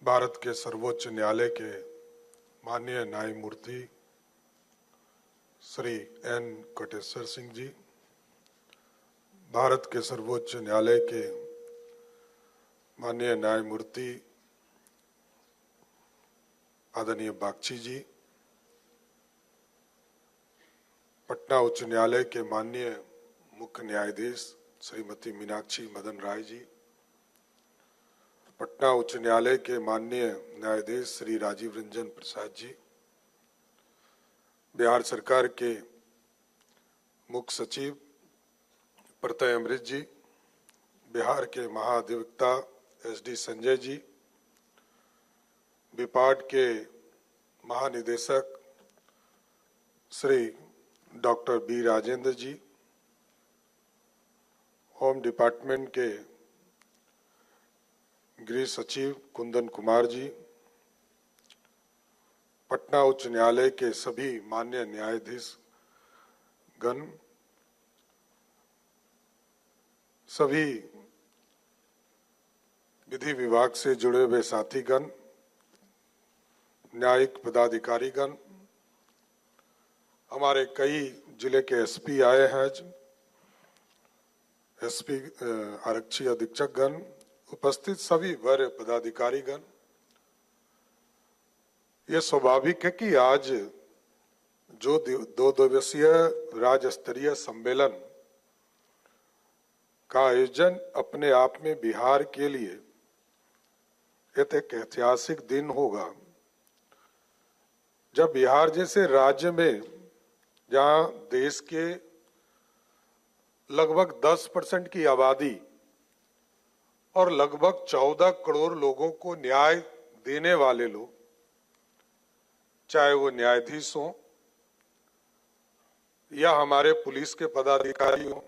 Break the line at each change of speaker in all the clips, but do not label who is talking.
भारत के सर्वोच्च न्यायालय के माननीय न्यायमूर्ति श्री एन कोटेश्वर सिंह जी, भारत के सर्वोच्च न्यायालय के माननीय न्यायमूर्ति आदरणीय बागची जी, पटना उच्च न्यायालय के माननीय मुख्य न्यायाधीश श्रीमती मीनाक्षी मदन राय जी, पटना उच्च न्यायालय के माननीय न्यायाधीश श्री राजीव रंजन प्रसाद जी, बिहार सरकार के मुख्य सचिव प्रत्यय अमृत जी, बिहार के महाधिवक्ता SD संजय जी, विपाट के महानिदेशक श्री डॉक्टर B राजेंद्र जी, होम डिपार्टमेंट के गृह सचिव कुंदन कुमार जी, पटना उच्च न्यायालय के सभी मान्य न्यायाधीश गण, सभी विधि विभाग से जुड़े हुए साथीगण, न्यायिक पदाधिकारीगण, हमारे कई जिले के SP आए हैं, SP आरक्षी अधीक्षकगण, उपस्थित सभी वरीय पदाधिकारीगण। ये स्वाभाविक है कि आज जो 2 दिवसीय राज्य स्तरीय सम्मेलन का आयोजन अपने आप में बिहार के लिए एक ऐतिहासिक दिन होगा, जब बिहार जैसे राज्य में जहां देश के लगभग 10% की आबादी और लगभग 14 करोड़ लोगों को न्याय देने वाले लोग, चाहे वो न्यायाधीश हों या हमारे पुलिस के पदाधिकारी हों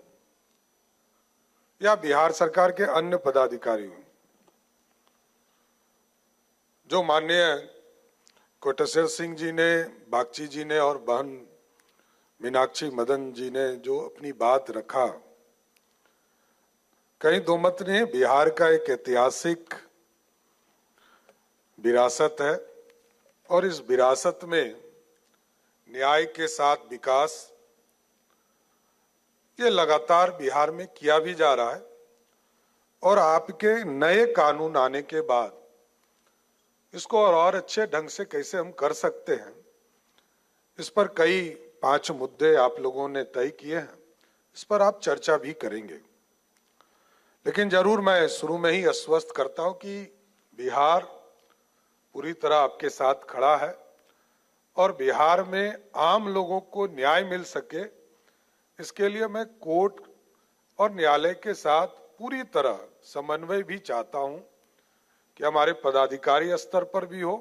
या बिहार सरकार के अन्य पदाधिकारी हों, जो माननीय कोटेश्वर सिंह जी ने, बागची जी ने और बहन मीनाक्षी मदन जी ने जो अपनी बात रखा, कहीं दो मत नहीं, बिहार का एक ऐतिहासिक विरासत है और इस विरासत में न्याय के साथ विकास ये लगातार बिहार में किया भी जा रहा है और आपके नए कानून आने के बाद इसको और अच्छे ढंग से कैसे हम कर सकते हैं, इस पर कई 5 मुद्दे आप लोगों ने तय किए हैं, इस पर आप चर्चा भी करेंगे। लेकिन जरूर मैं शुरू में ही आश्वस्त करता हूं कि बिहार पूरी तरह आपके साथ खड़ा है और बिहार में आम लोगों को न्याय मिल सके, इसके लिए मैं कोर्ट और न्यायालय के साथ पूरी तरह समन्वय भी चाहता हूं कि हमारे पदाधिकारी स्तर पर भी हो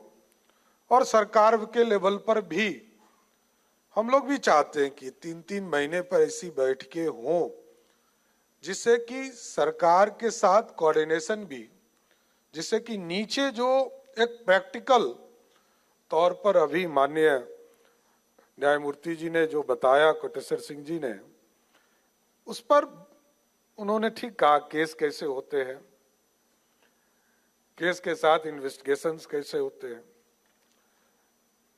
और सरकार के लेवल पर भी हम लोग भी चाहते हैं कि 3-3 महीने पर ऐसी बैठकें हों, जिससे कि सरकार के साथ कोऑर्डिनेशन भी, जिससे कि नीचे जो एक प्रैक्टिकल तौर पर अभी माननीय न्यायमूर्ति जी ने जो बताया, कोटेश्वर सिंह जी ने, उस पर उन्होंने ठीक कहा, केस कैसे होते हैं, केस के साथ इन्वेस्टिगेशंस कैसे होते हैं,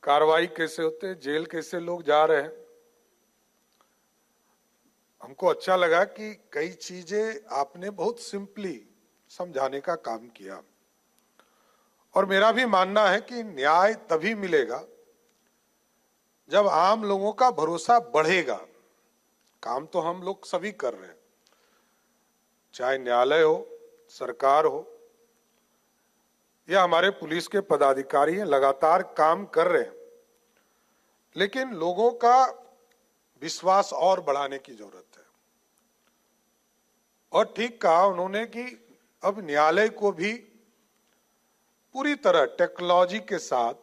कार्रवाई कैसे होते हैं, जेल कैसे लोग जा रहे हैं। हमको अच्छा लगा कि कई चीजें आपने बहुत सिंपली समझाने का काम किया और मेरा भी मानना है कि न्याय तभी मिलेगा जब आम लोगों का भरोसा बढ़ेगा। काम तो हम लोग सभी कर रहे हैं, चाहे न्यायालय हो, सरकार हो या हमारे पुलिस के पदाधिकारी हैं, लगातार काम कर रहे हैं, लेकिन लोगों का विश्वास और बढ़ाने की जरूरत है। और ठीक कहा उन्होंने कि अब न्यायालय को भी पूरी तरह टेक्नोलॉजी के साथ,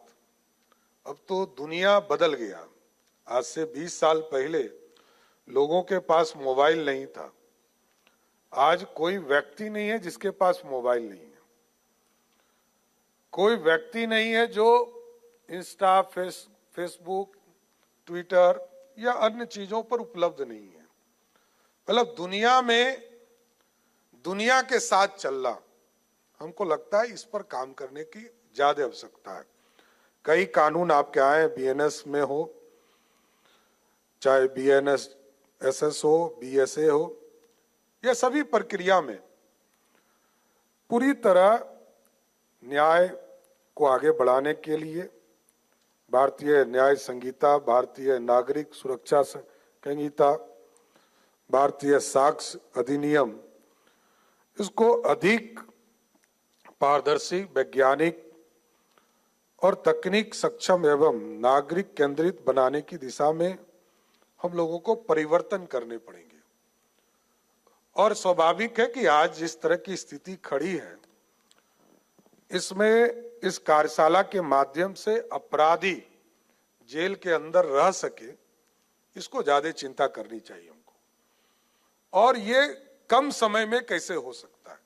अब तो दुनिया बदल गया। आज से 20 साल पहले लोगों के पास मोबाइल नहीं था, आज कोई व्यक्ति नहीं है जिसके पास मोबाइल नहीं है, कोई व्यक्ति नहीं है जो इंस्टा, फेसबुक, ट्विटर या अन्य चीजों पर उपलब्ध नहीं है। मतलब दुनिया में दुनिया के साथ चलना हमको लगता है इस पर काम करने की ज्यादा आवश्यकता है। कई कानून आपके आए, बीएनएस में हो, चाहे बीएनएस एसएस हो, बीएसए हो, यह सभी प्रक्रिया में पूरी तरह न्याय को आगे बढ़ाने के लिए भारतीय न्याय संहिता, भारतीय नागरिक सुरक्षा संहिता, भारतीय साक्ष्य अधिनियम, इसको अधिक पारदर्शी, वैज्ञानिक और तकनीक सक्षम एवं नागरिक केंद्रित बनाने की दिशा में हम लोगों को परिवर्तन करने पड़ेंगे। और स्वाभाविक है कि आज जिस तरह की स्थिति खड़ी है, इसमें इस कार्यशाला के माध्यम से अपराधी जेल के अंदर रह सके, इसको ज्यादा चिंता करनी चाहिए हमको। और ये कम समय में कैसे हो सकता है,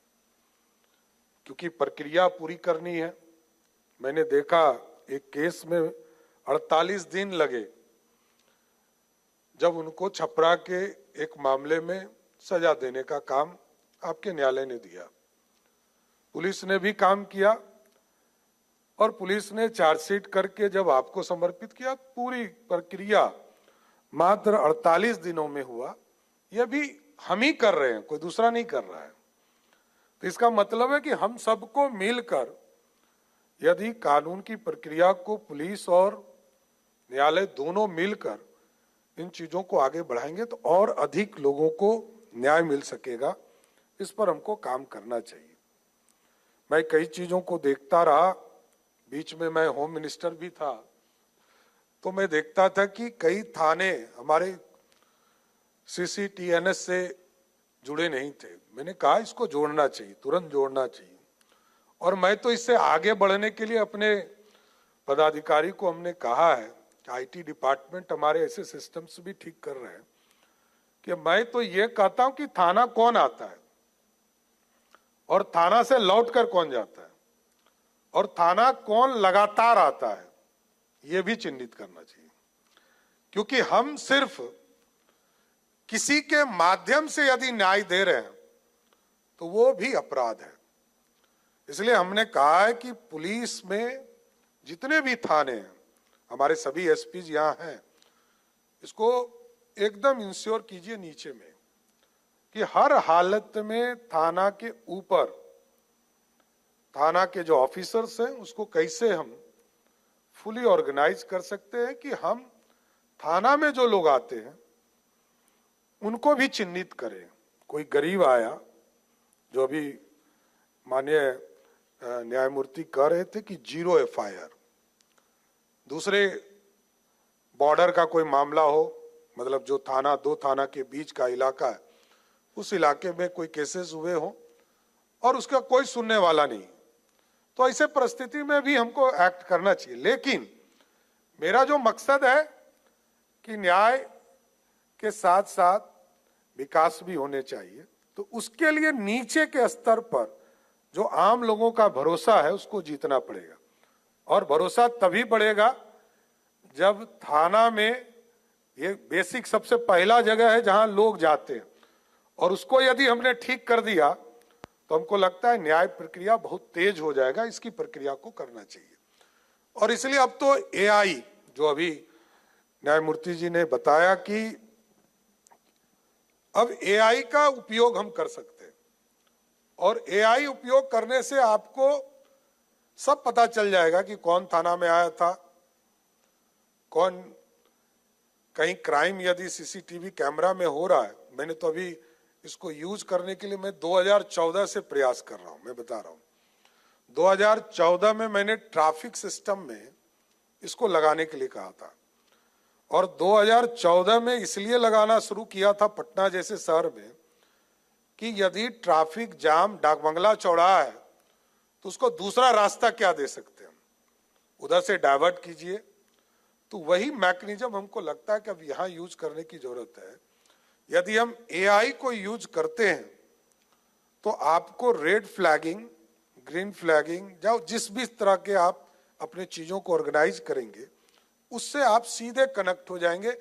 क्योंकि प्रक्रिया पूरी करनी है। मैंने देखा एक केस में 48 दिन लगे जब उनको छपरा के एक मामले में सजा देने का काम आपके न्यायालय ने दिया। पुलिस ने भी काम किया और पुलिस ने चार्जशीट करके जब आपको समर्पित किया, पूरी प्रक्रिया मात्र 48 दिनों में हुआ। यह भी हम ही कर रहे हैं, कोई दूसरा नहीं कर रहा है। तो इसका मतलब है कि हम सबको मिलकर यदि कानून की प्रक्रिया को पुलिस और न्यायालय दोनों मिलकर इन चीजों को आगे बढ़ाएंगे तो और अधिक लोगों को न्याय मिल सकेगा। इस पर हमको काम करना चाहिए। मैं कई चीजों को देखता रहा, बीच में मैं होम मिनिस्टर भी था, तो मैं देखता था कि कई थाने हमारे सीसीटीएनएस से जुड़े नहीं थे। मैंने कहा इसको जोड़ना चाहिए, तुरंत जोड़ना चाहिए। और मैं तो इससे आगे बढ़ने के लिए अपने पदाधिकारी को हमने कहा है कि आईटी डिपार्टमेंट हमारे ऐसे सिस्टम्स भी ठीक कर रहे हैं कि मैं तो ये कहता हूं कि थाना कौन आता है और थाना से लौटकर कौन जाता है और थाना कौन लगातार आता है, ये भी चिन्हित करना चाहिए। क्योंकि हम सिर्फ किसी के माध्यम से यदि न्याय दे रहे हैं तो वो भी अपराध है। इसलिए हमने कहा है कि पुलिस में जितने भी थाने हैं, हमारे सभी एसपी यहां हैं, इसको एकदम इंश्योर कीजिए नीचे में कि हर हालत में थाना के ऊपर थाना के जो ऑफिसर्स हैं उसको कैसे हम फुली ऑर्गेनाइज कर सकते हैं कि हम थाना में जो लोग आते हैं उनको भी चिन्हित करें। कोई गरीब आया, जो अभी माननीय न्यायमूर्ति कह रहे थे कि 0 एफआईआर, दूसरे बॉर्डर का कोई मामला हो, मतलब जो थाना, दो थाना के बीच का इलाका है, उस इलाके में कोई केसेस हुए हो और उसका कोई सुनने वाला नहीं, तो ऐसे परिस्थिति में भी हमको एक्ट करना चाहिए। लेकिन मेरा जो मकसद है कि न्याय के साथ साथ विकास भी होने चाहिए, तो उसके लिए नीचे के स्तर पर जो आम लोगों का भरोसा है उसको जीतना पड़ेगा। और भरोसा तभी बढ़ेगा जब थाना में, ये बेसिक सबसे पहला जगह है जहां लोग जाते हैं, और उसको यदि हमने ठीक कर दिया तो हमको लगता है न्याय प्रक्रिया बहुत तेज हो जाएगा। इसकी प्रक्रिया को करना चाहिए। और इसलिए अब तो एआई, जो अभी न्यायमूर्ति जी ने बताया कि अब एआई का उपयोग हम कर सकते हैं, और एआई उपयोग करने से आपको सब पता चल जाएगा कि कौन थाना में आया था, कौन, कहीं क्राइम यदि सीसीटीवी कैमरा में हो रहा है। मैंने तो अभी इसको यूज करने के लिए मैं 2014 से प्रयास कर रहा हूं। मैं बता रहा हूं 2014 में मैंने ट्रैफिक सिस्टम में इसको लगाने के लिए कहा था, और 2014 में इसलिए लगाना शुरू किया था पटना जैसे शहर में कि यदि ट्रैफिक जाम डाकबंगला चौराहा है तो उसको दूसरा रास्ता क्या दे सकते हैं, उधर से डाइवर्ट कीजिए। तो वही मैकेनिज्म हमको लगता है कि अब यहां यूज करने की जरूरत है। यदि हम एआई को यूज करते हैं तो आपको रेड फ्लैगिंग, ग्रीन फ्लैगिंग, या जिस भी तरह के आप अपने चीजों को ऑर्गेनाइज करेंगे, उससे आप सीधे कनेक्ट हो जाएंगे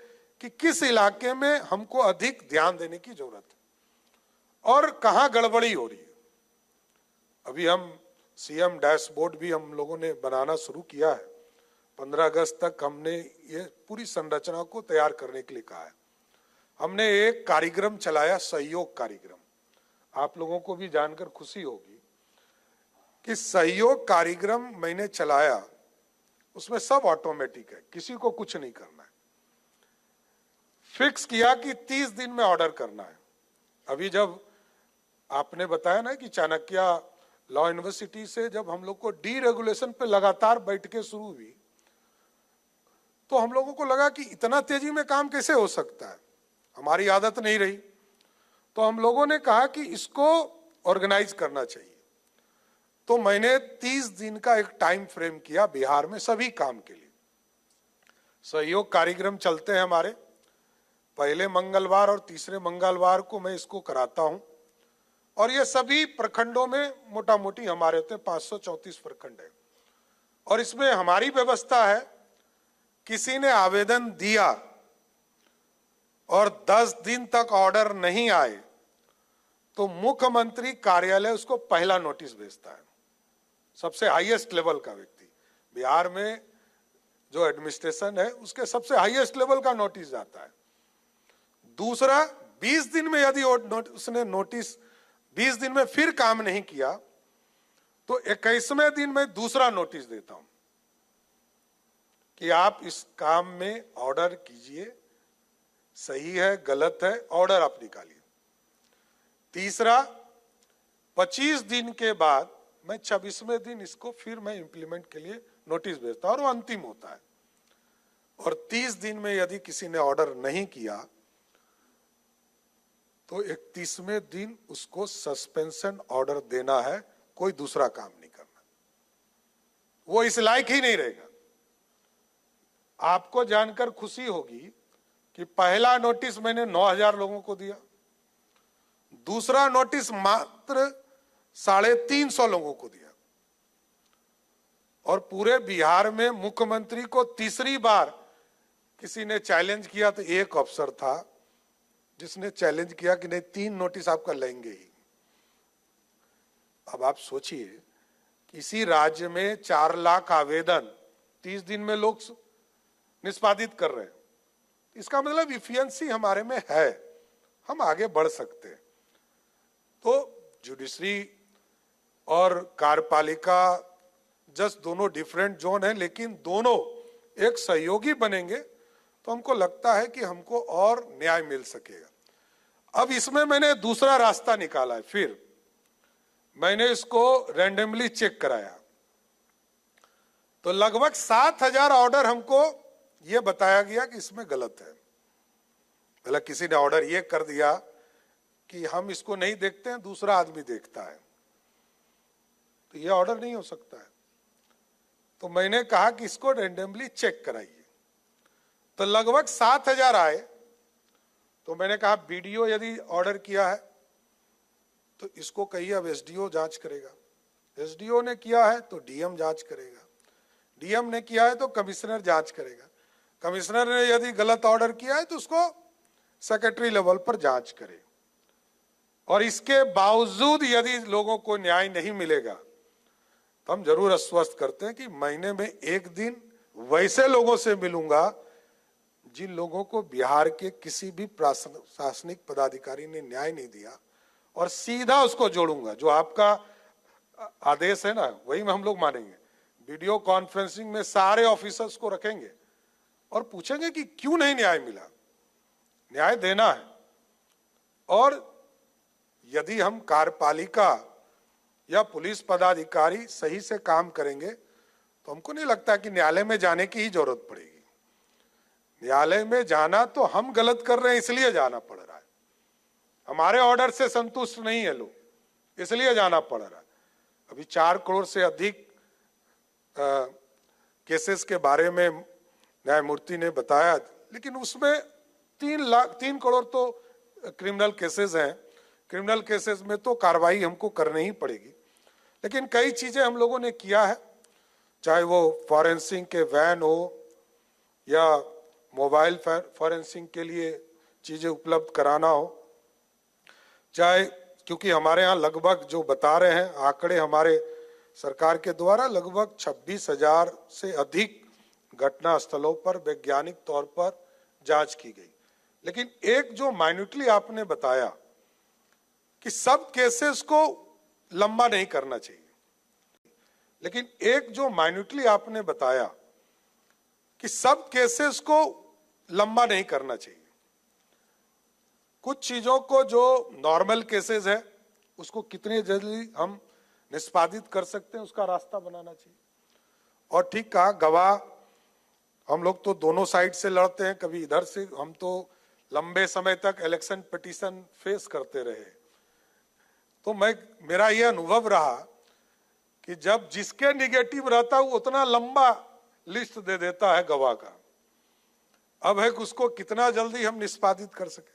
कि किस इलाके में हमको अधिक ध्यान देने की जरूरत है और कहां गड़बड़ी हो रही है। अभी हम सीएम डैशबोर्ड भी हम लोगों ने बनाना शुरू किया है। 15 अगस्त तक हमने ये पूरी संरचना को तैयार करने के लिए कहा है। हमने एक कार्यक्रम चलाया, सहयोग कार्यक्रम। आप लोगों को भी जानकर खुशी होगी कि सहयोग कार्यक्रम मैंने चलाया, उसमें सब ऑटोमेटिक है, किसी को कुछ नहीं करना है। फिक्स किया कि 30 दिन में ऑर्डर करना है। अभी जब आपने बताया ना कि चाणक्य लॉ यूनिवर्सिटी से जब हम लोग को डीरेगुलेशन पे लगातार बैठकें शुरू हुई, तो हम लोगों को लगा कि इतना तेजी में काम कैसे हो सकता है, हमारी आदत नहीं रही। तो हम लोगों ने कहा कि इसको ऑर्गेनाइज करना चाहिए। तो मैंने 30 दिन का एक टाइम फ्रेम किया बिहार में सभी काम के लिए। सहयोग कार्यक्रम चलते हैं हमारे, पहले मंगलवार और तीसरे मंगलवार को मैं इसको कराता हूं, और ये सभी प्रखंडों में मोटा मोटी हमारे होते हैं, 534 प्रखंड है। और इसमें हमारी व्यवस्था है, किसी ने आवेदन दिया और 10 दिन तक ऑर्डर नहीं आए तो मुख्यमंत्री कार्यालय उसको पहला नोटिस भेजता है। सबसे हाईएस्ट लेवल का व्यक्ति, बिहार में जो एडमिनिस्ट्रेशन है उसके सबसे हाईएस्ट लेवल का नोटिस जाता है। दूसरा, 20 दिन में यदि उसने नोटिस 20 दिन में फिर काम नहीं किया तो 21वें दिन में दूसरा नोटिस देता हूं कि आप इस काम में ऑर्डर कीजिए, सही है गलत है, ऑर्डर आप निकालिए। तीसरा, 25 दिन के बाद मैं 26वें दिन इसको फिर मैं इंप्लीमेंट के लिए नोटिस भेजता हूं और वो अंतिम होता है। और 30 दिन में यदि किसी ने ऑर्डर नहीं किया तो 31वें दिन उसको सस्पेंशन ऑर्डर देना है, कोई दूसरा काम नहीं करना, वो इस लायक ही नहीं रहेगा। आपको जानकर खुशी होगी कि पहला नोटिस मैंने 9000 लोगों को दिया, दूसरा नोटिस मात्र 350 लोगों को दिया, और पूरे बिहार में मुख्यमंत्री को तीसरी बार किसी ने चैलेंज किया तो एक अफसर था जिसने चैलेंज किया कि नहीं 3 नोटिस आपका लेंगे ही। अब आप सोचिए, किसी राज्य में 4 लाख आवेदन 30 दिन में लोग निष्पादित कर रहे हैं, इसका मतलब इफिशिएंसी हमारे में है, हम आगे बढ़ सकते हैं। तो जुडिशरी और कार्यपालिका जस्ट दोनों डिफरेंट जोन है, लेकिन दोनों एक सहयोगी बनेंगे तो हमको लगता है कि हमको और न्याय मिल सकेगा। अब इसमें मैंने दूसरा रास्ता निकाला है, फिर मैंने इसको रैंडमली चेक कराया तो लगभग 7000 ऑर्डर हमको ये बताया गया कि इसमें गलत है। मतलब किसी ने ऑर्डर ये कर दिया कि हम इसको नहीं देखते हैं, दूसरा आदमी देखता है, तो ये ऑर्डर नहीं हो सकता है। तो मैंने कहा कि इसको रैंडमली चेक कराइए, तो लगभग 7000 आए। तो मैंने कहा बीडीओ यदि ऑर्डर किया है तो इसको कहिए अब एसडीओ जांच करेगा, एसडीओ ने किया है तो डीएम जांच करेगा, डीएम ने किया है तो कमिश्नर जांच करेगा, कमिश्नर ने यदि गलत ऑर्डर किया है तो उसको सेक्रेटरी लेवल पर जांच करे। और इसके बावजूद यदि लोगों को न्याय नहीं मिलेगा तो हम जरूर आश्वस्त करते हैं कि महीने में 1 दिन वैसे लोगों से मिलूंगा जिन लोगों को बिहार के किसी भी प्रशासनिक पदाधिकारी ने न्याय नहीं दिया, और सीधा उसको जोड़ूंगा। जो आपका आदेश है ना, वही में हम लोग मानेंगे। वीडियो कॉन्फ्रेंसिंग में सारे ऑफिसर्स को रखेंगे और पूछेंगे कि क्यों नहीं न्याय मिला, न्याय देना है। और यदि हम कार्यपालिका या पुलिस पदाधिकारी सही से काम करेंगे तो हमको नहीं लगता कि न्यायालय में जाने की ही जरूरत पड़ेगी। न्यायालय में जाना तो हम गलत कर रहे हैं इसलिए जाना पड़ रहा है, हमारे ऑर्डर से संतुष्ट नहीं है लोग, इसलिए जाना पड़ रहा है। अभी 4 करोड़ से अधिक केसेस के बारे में न्यायमूर्ति ने बताया, लेकिन उसमें 3 करोड़ तो क्रिमिनल केसेस हैं। क्रिमिनल केसेस में तो कार्रवाई हमको करनी ही पड़ेगी, लेकिन कई चीजें हम लोगों ने किया है, चाहे वो फॉरेंसिक के वैन हो या मोबाइल फॉरेंसिक के लिए चीजें उपलब्ध कराना हो, चाहे क्योंकि हमारे यहाँ लगभग जो बता रहे हैं आंकड़े हमारे सरकार के द्वारा, लगभग 26,000 से अधिक घटना स्थलों पर वैज्ञानिक तौर पर जांच की गई। लेकिन एक जो माइन्यूटली आपने बताया कि सब केसेस को लंबा नहीं करना चाहिए, लेकिन एक जो माइन्यूटली आपने बताया कि सब केसेस को लंबा नहीं करना चाहिए, कुछ चीजों को जो नॉर्मल केसेस है उसको कितने जल्दी हम निष्पादित कर सकते हैं उसका रास्ता बनाना चाहिए। और ठीक कहा, गवाह हम लोग तो दोनों साइड से लड़ते हैं, कभी इधर से, हम तो लंबे समय तक इलेक्शन पिटीशन फेस करते रहे। तो मेरा यह अनुभव रहा कि जब जिसके निगेटिव रहता है वो उतना लंबा लिस्ट दे देता है गवाह का। अब है कि उसको कितना जल्दी हम निष्पादित कर सके,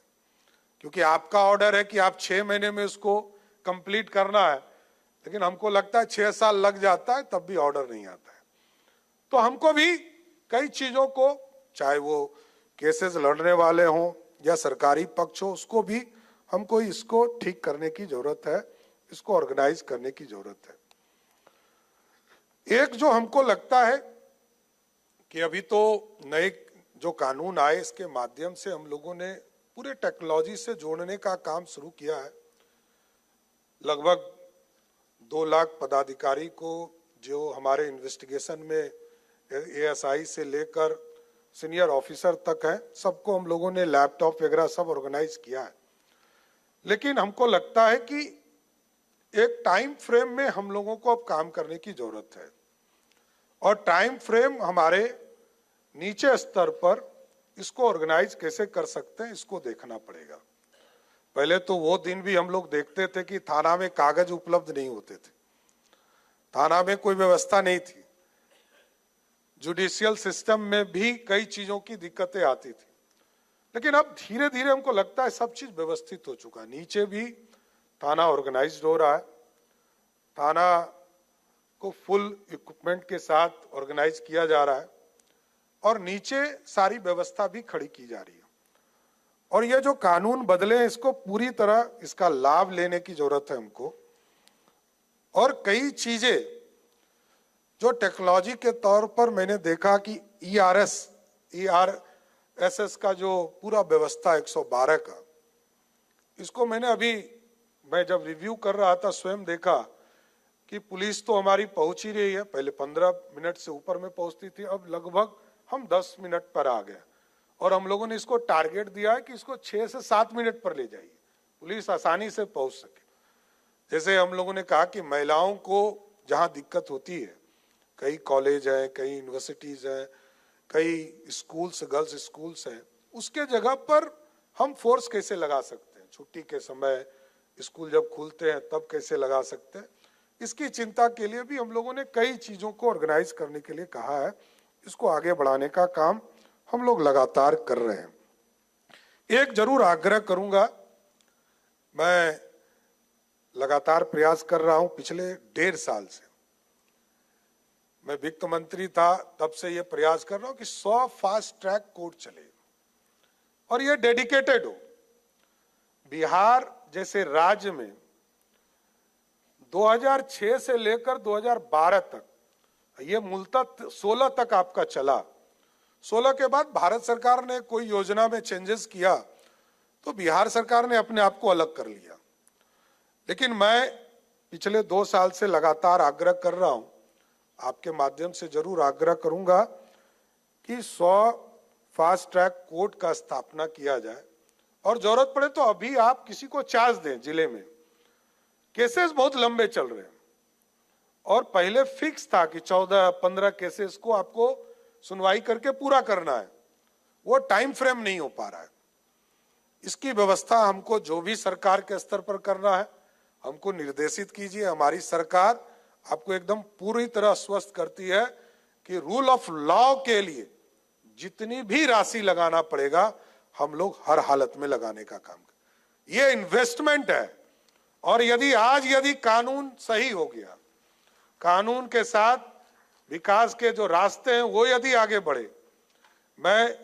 क्योंकि आपका ऑर्डर है कि आप 6 महीने में उसको कंप्लीट करना है, लेकिन हमको लगता है 6 साल लग जाता है तब भी ऑर्डर नहीं आता है। तो हमको भी कई चीजों को, चाहे वो केसेस लड़ने वाले हों या सरकारी पक्ष हो, उसको भी हमको इसको ठीक करने की जरूरत है, इसको ऑर्गेनाइज करने की जरूरत है। एक जो हमको लगता है कि अभी तो नए जो कानून आए इसके माध्यम से हम लोगों ने पूरे टेक्नोलॉजी से जोड़ने का काम शुरू किया है। लगभग 2 लाख पदाधिकारी को, जो हमारे इन्वेस्टिगेशन में एएसआई से लेकर सीनियर ऑफिसर तक है, सबको हम लोगों ने लैपटॉप वगैरह सब ऑर्गेनाइज किया है। लेकिन हमको लगता है कि एक टाइम फ्रेम में हम लोगों को अब काम करने की जरूरत है, और टाइम फ्रेम हमारे नीचे स्तर पर इसको ऑर्गेनाइज कैसे कर सकते हैं इसको देखना पड़ेगा। पहले तो वो दिन भी हम लोग देखते थे कि थाना में कागज उपलब्ध नहीं होते थे, थाना में कोई व्यवस्था नहीं थी, जुडिशियल सिस्टम में भी कई चीजों की दिक्कतें आती थी। लेकिन अब धीरे धीरे हमको लगता है सब चीज व्यवस्थित हो चुका है, नीचे भी थाना ऑर्गेनाइज्ड हो रहा है, थाना को फुल इक्विपमेंट के साथ ऑर्गेनाइज किया जा रहा है, और नीचे सारी व्यवस्था भी खड़ी की जा रही है। और ये जो कानून बदले इसको पूरी तरह इसका लाभ लेने की जरूरत है हमको। और कई चीजें जो टेक्नोलॉजी के तौर पर मैंने देखा कि ERSS का जो पूरा व्यवस्था 112 का, इसको मैं जब रिव्यू कर रहा था स्वयं देखा कि पुलिस तो हमारी पहुंच ही रही है, पहले 15 मिनट से ऊपर में पहुंचती थी, अब लगभग हम 10 मिनट पर आ गए, और हम लोगों ने इसको टारगेट दिया है कि इसको 6 से 7 मिनट पर ले जाइए, पुलिस आसानी से पहुंच सके। जैसे हम लोगों ने कहा कि महिलाओं को जहां दिक्कत होती है, कई कॉलेज है, कई यूनिवर्सिटीज है, कई स्कूल्स, गर्ल्स स्कूल्स हैं, उसके जगह पर हम फोर्स कैसे लगा सकते हैं, छुट्टी के समय स्कूल जब खुलते हैं तब कैसे लगा सकते हैं, इसकी चिंता के लिए भी हम लोगों ने कई चीजों को ऑर्गेनाइज करने के लिए कहा है। इसको आगे बढ़ाने का काम हम लोग लगातार कर रहे हैं। एक जरूर आग्रह करूंगा, मैं लगातार प्रयास कर रहा हूं, पिछले 1.5 साल से मैं वित्त मंत्री था तब से ये प्रयास कर रहा हूं कि 100 फास्ट ट्रैक कोर्ट चले और ये डेडिकेटेड हो। बिहार जैसे राज्य में 2006 से लेकर 2012 तक, ये मूलतः 16 तक आपका चला, 16 के बाद भारत सरकार ने कोई योजना में चेंजेस किया तो बिहार सरकार ने अपने आप को अलग कर लिया। लेकिन मैं पिछले 2 साल से लगातार आग्रह कर रहा हूं, आपके माध्यम से जरूर आग्रह करूंगा कि 100 फास्ट ट्रैक कोर्ट का स्थापना किया जाए, और जरूरत पड़े तो अभी आप किसी को चार्ज दें। जिले में केसेस बहुत लंबे चल रहे हैं, और पहले फिक्स था कि 14-15 केसेस को आपको सुनवाई करके पूरा करना है, वो टाइम फ्रेम नहीं हो पा रहा है। इसकी व्यवस्था हमको जो भी सरकार के स्तर पर करना है हमको निर्देशित कीजिए। हमारी सरकार आपको एकदम पूरी तरह आश्वस्त करती है कि रूल ऑफ लॉ के लिए जितनी भी राशि लगाना पड़ेगा हम लोग हर हालत में लगाने का काम करें। ये इन्वेस्टमेंट है, और यदि कानून सही हो गया, कानून के साथ विकास के जो रास्ते हैं वो यदि आगे बढ़े, मैं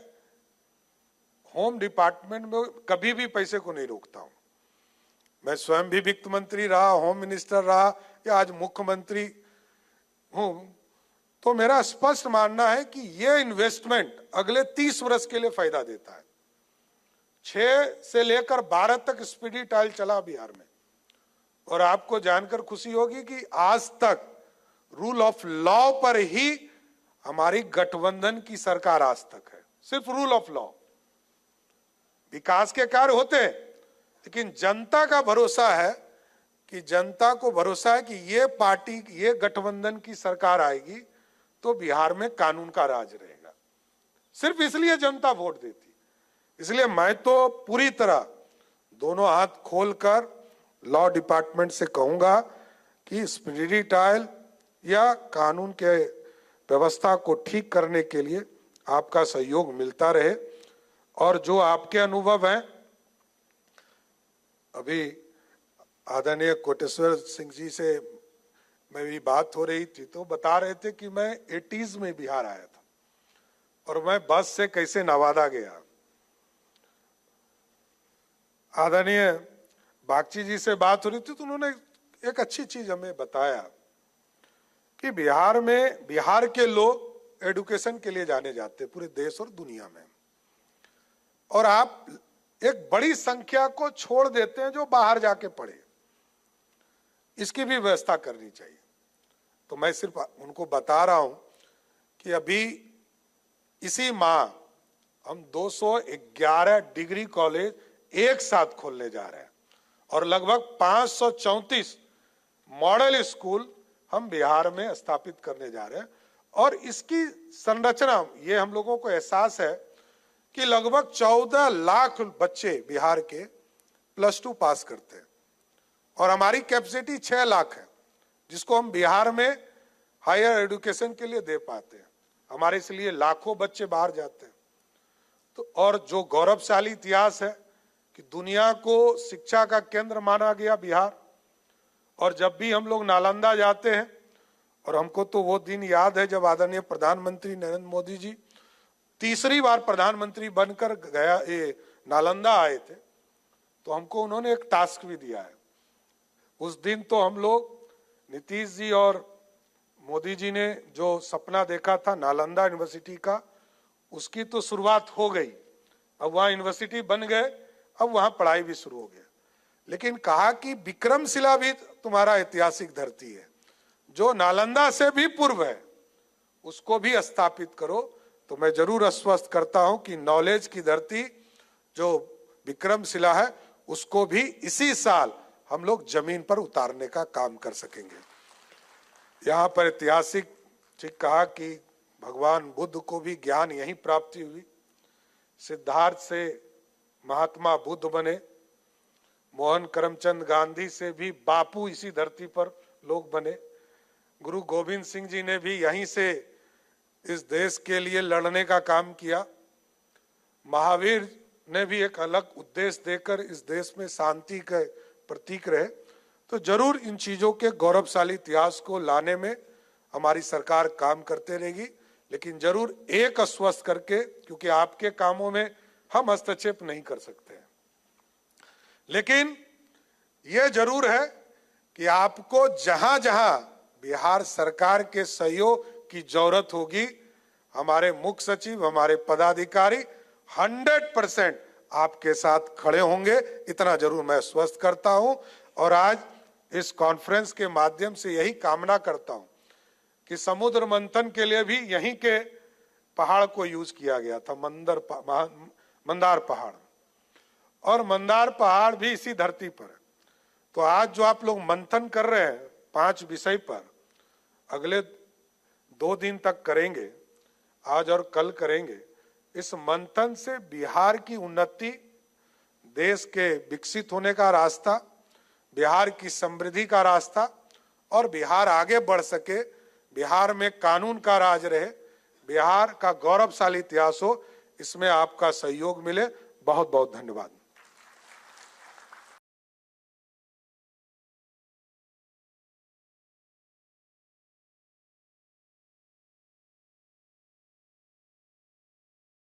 होम डिपार्टमेंट में कभी भी पैसे को नहीं रोकता हूं। मैं स्वयं भी वित्त मंत्री रहा, होम मिनिस्टर रहा या आज मुख्यमंत्री हूं, तो मेरा स्पष्ट मानना है कि ये इन्वेस्टमेंट अगले 30 वर्ष के लिए फायदा देता है। 6 से लेकर 12 तक स्पीडी ट्रायल चला बिहार में, और आपको जानकर खुशी होगी कि आज तक रूल ऑफ लॉ पर ही हमारी गठबंधन की सरकार आज तक है। सिर्फ रूल ऑफ लॉ, विकास के कार्य होते हैं, लेकिन जनता का भरोसा है कि जनता को भरोसा है कि ये पार्टी, ये गठबंधन की सरकार आएगी तो बिहार में कानून का राज रहेगा। सिर्फ इसलिए जनता वोट देती। इसलिए मैं तो पूरी तरह दोनों हाथ खोलकर लॉ डिपार्टमेंट से कहूंगा कि स्पीडी ट्रायल या कानून के व्यवस्था को ठीक करने के लिए आपका सहयोग मिलता रहे। और जो आपके अनुभव हैं, अभी आदरणीय कोटेश्वर सिंह जी से मेरी बात हो रही थी तो बता रहे थे कि मैं 80s में बिहार आया था और मैं बस से कैसे नवादा गया। आदरणीय बागची जी से बात हो रही थी तो उन्होंने एक अच्छी चीज हमें बताया कि बिहार में, बिहार के लोग एजुकेशन के लिए जाने जाते पूरे देश और दुनिया में, और आप एक बड़ी संख्या को छोड़ देते हैं जो बाहर जाके पढ़े। इसकी भी व्यवस्था करनी चाहिए। तो मैं सिर्फ उनको बता रहा हूं कि अभी इसी माह हम 211 डिग्री कॉलेज एक साथ खोलने जा रहे हैं और लगभग 534 मॉडल स्कूल हम बिहार में स्थापित करने जा रहे हैं। और इसकी संरचना, ये हम लोगों को एहसास है कि लगभग 14 लाख बच्चे बिहार के +2 पास करते हैं और हमारी कैपेसिटी 6 लाख है, जिसको हम बिहार में हायर एजुकेशन के लिए दे पाते हैं। हमारे इसलिए लाखों बच्चे बाहर जाते हैं। तो और जो गौरवशाली इतिहास है कि दुनिया को शिक्षा का केंद्र माना गया बिहार, और जब भी हम लोग नालंदा जाते हैं, और हमको तो वो दिन याद है जब आदरणीय प्रधानमंत्री नरेंद्र मोदी जी तीसरी बार प्रधानमंत्री बनकर गया, ये नालंदा आए थे, तो हमको उन्होंने एक टास्क भी दिया है। उस दिन तो हम लोग, नीतीश जी और मोदी जी ने जो सपना देखा था नालंदा यूनिवर्सिटी का, उसकी तो शुरुआत हो गई। अब वहां यूनिवर्सिटी बन गए, अब वहां पढ़ाई भी शुरू हो गया। लेकिन कहा कि विक्रमशिला भी तुम्हारा ऐतिहासिक धरती है, जो नालंदा से भी पूर्व है, उसको भी स्थापित करो। तो मैं जरूर आश्वस्त करता हूं कि नॉलेज की धरती जो विक्रमशिला है, उसको भी इसी साल हम लोग जमीन पर उतारने का काम कर सकेंगे। यहाँ पर ऐतिहासिक ठीक कहा कि भगवान बुद्ध को भी ज्ञान यहीं प्राप्ति हुई। सिद्धार्थ से महात्मा बुद्ध बने, मोहन करमचंद गांधी से भी बापू इसी धरती पर लोग बने, गुरु गोविंद सिंह जी ने भी यहीं से इस देश के लिए लड़ने का काम किया, महावीर ने भी एक अलग उद्देश्य देकर इस देश में शांति के प्रतीक रहे। तो जरूर इन चीजों के गौरवशाली इतिहास को लाने में हमारी सरकार काम करते रहेगी, लेकिन जरूर एक आश्वस्त करके, क्योंकि आपके कामों में हम हस्तक्षेप नहीं कर सकते हैं, लेकिन यह जरूर है कि आपको जहां जहां बिहार सरकार के सहयोग की जरूरत होगी, हमारे मुख्य सचिव, हमारे पदाधिकारी 100% आपके साथ खड़े होंगे, इतना जरूर मैं आश्वस्त करता हूं। और आज इस कॉन्फ्रेंस के माध्यम से यही कामना करता हूं कि समुद्र मंथन के लिए भी यहीं के पहाड़ को यूज किया गया था, मंदार पहाड़, और मंदार पहाड़ भी इसी धरती पर है। तो आज जो आप लोग मंथन कर रहे हैं 5 विषय पर, अगले 2 दिन तक करेंगे, आज और कल करेंगे। इस मंथन से बिहार की उन्नति, देश के विकसित होने का रास्ता, बिहार की समृद्धि का रास्ता, और बिहार आगे बढ़ सके, बिहार में कानून का राज रहे, बिहार का गौरवशाली इतिहास हो, इसमें आपका सहयोग मिले। बहुत बहुत धन्यवाद।